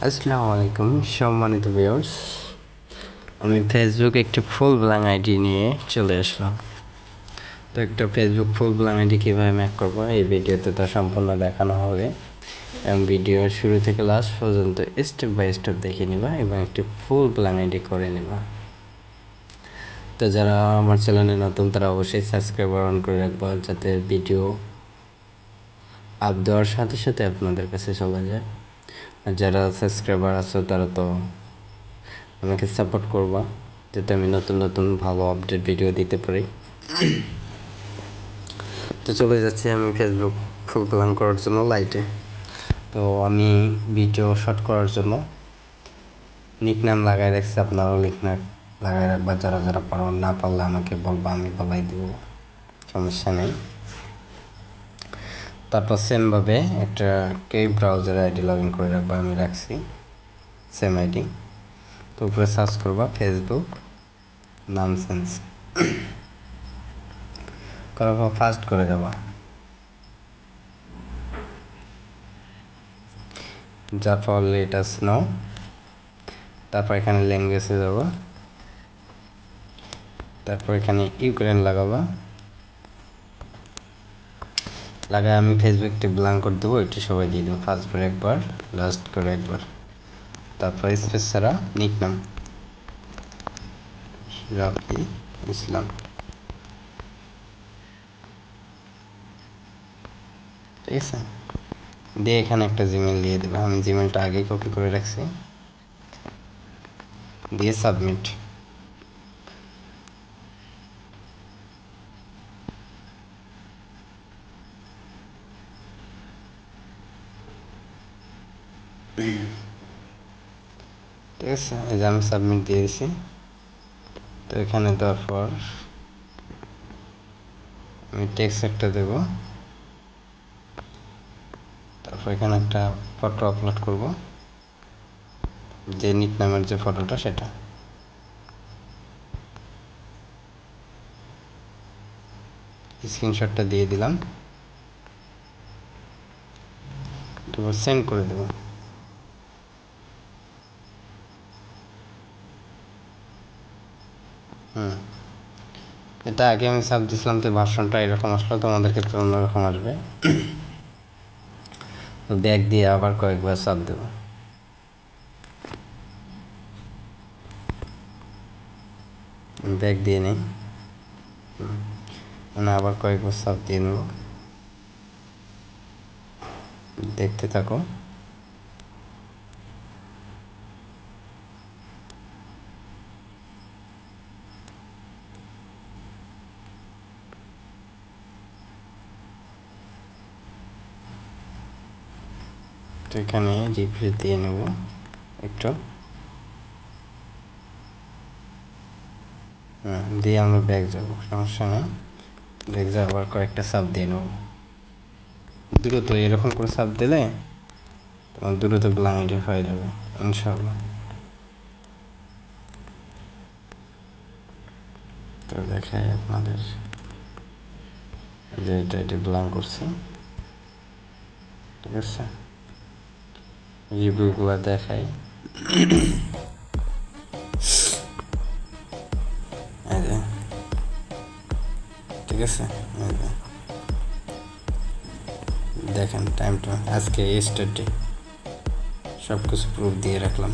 আসসালামু আলাইকুম সম্মানিত ভিউয়ার্স। আমি ফেসবুক একটি ফুল ব্ল্যাঙ্ক আইডি নিয়ে চলে আসলাম। তো একটা ফেসবুক ফুল ব্ল্যাঙ্ক আইডি কীভাবে ম্যাক করবো এই ভিডিওতে তা সম্পূর্ণ দেখানো হবে এবং ভিডিওর শুরু থেকে লাস্ট পর্যন্ত স্টেপ বাই স্টেপ দেখে নিবা এবং একটি ফুল ব্ল্যাঙ্ক আইডি করে নিবা। তো যারা আমার চ্যানেলে নতুন তারা অবশ্যই সাবস্ক্রাইবার অন করে রাখবা, যাতে ভিডিও আপ দেওয়ার সাথে সাথে আপনাদের কাছে চলে যায়। আর যারা সাবস্ক্রাইবার আছে তারা তো আমাকে সাপোর্ট করবা, যাতে আমি নতুন নতুন ভালো আপডেট ভিডিও দিতে পারি। তো চলে যাচ্ছি আমি ফেসবুক ফুল ব্ল্যাঙ্ক করার জন্য লাইটে। তো আমি ভিডিও শট করার জন্য নিকনেম লাগাই রাখছি, আপনারাও নিকনেম লাগাই রাখবা। যারা যারা পারো, না পারলে আমাকে বলবা, আমি বলাই দেবো, সমস্যা নেই। তারপর সেমভাবে একটা ব্রাউজার আইডি লগ ইন করে রাখবা, আমি রাখছি সেম আইডি। তো উপরে সার্চ করবা ফেসবুক ননসেন্স, করার পর ফার্স্ট করে যাবা, যার পর লেটাস নাও। তারপর এখানে ল্যাঙ্গুয়েজে যাবা, তারপর এখানে ইউক্রেন লাগাবা। লাগায় আমি ফেসবুকটি ব্ল্যাঙ্ক করে দেবো, এটি সবাই দিয়ে দেবো, ফার্স্ট করে একবার, লাস্ট করে একবার। তারপর স্পেস ছাড়া নিকনাম রাফি ইসলাম, ঠিক আছে। দিয়ে এখানে একটা জিমেল দিয়ে দেবো, আমি জিমেলটা আগেই কপি করে রাখছি। দিয়ে সাবমিট। ঠিক আছে, এই যে আমি সাবমিট দিয়ে দিছি। তো এখানে দেওয়ার পর আমি টেক্সট একটা দেবো, তারপর এখানে একটা ফটো আপলোড করব, যে নিক নামের যে ফটোটা সেটা। স্ক্রিনশটটা দিয়ে দিলাম, তারপর সেন্ড করে দেব। এটা আগে আমি সাব দিয়েছিলাম, তো ভার্সনটা এরকম আসলো, তোমাদের ক্ষেত্রে অন্যরকম আসবে। ব্যাক দিয়ে আবার কয়েকবার সাব দেব। ব্যাক দিয়ে নিই, মানে আবার কয়েকবার সাব দিয়ে নেব, দেখতে থাকো। তো এখানে রিফ্রেশ দিয়ে নেব একটু, দিয়ে আমরা ব্যাক যাবো, সমস্যা নেই। ব্যাক যাওয়ার কয়েকটা সাব দিয়ে নেব দ্রুত। এরকম করে সাব দিলে তোমার দ্রুত ব্লাইন্ড হয়ে যাবে ইনশাআল্লাহ। তো দেখাই আপনাদের যে এটা ব্লাঙ্ক করছি, ঠিক আছে। রিভিউগুলো দেখাই, এই যে, ঠিক আছে। এই যে দেখেন টাইমটা, আজকে স্টার্টে সব কিছু প্রুফ দিয়ে রাখলাম।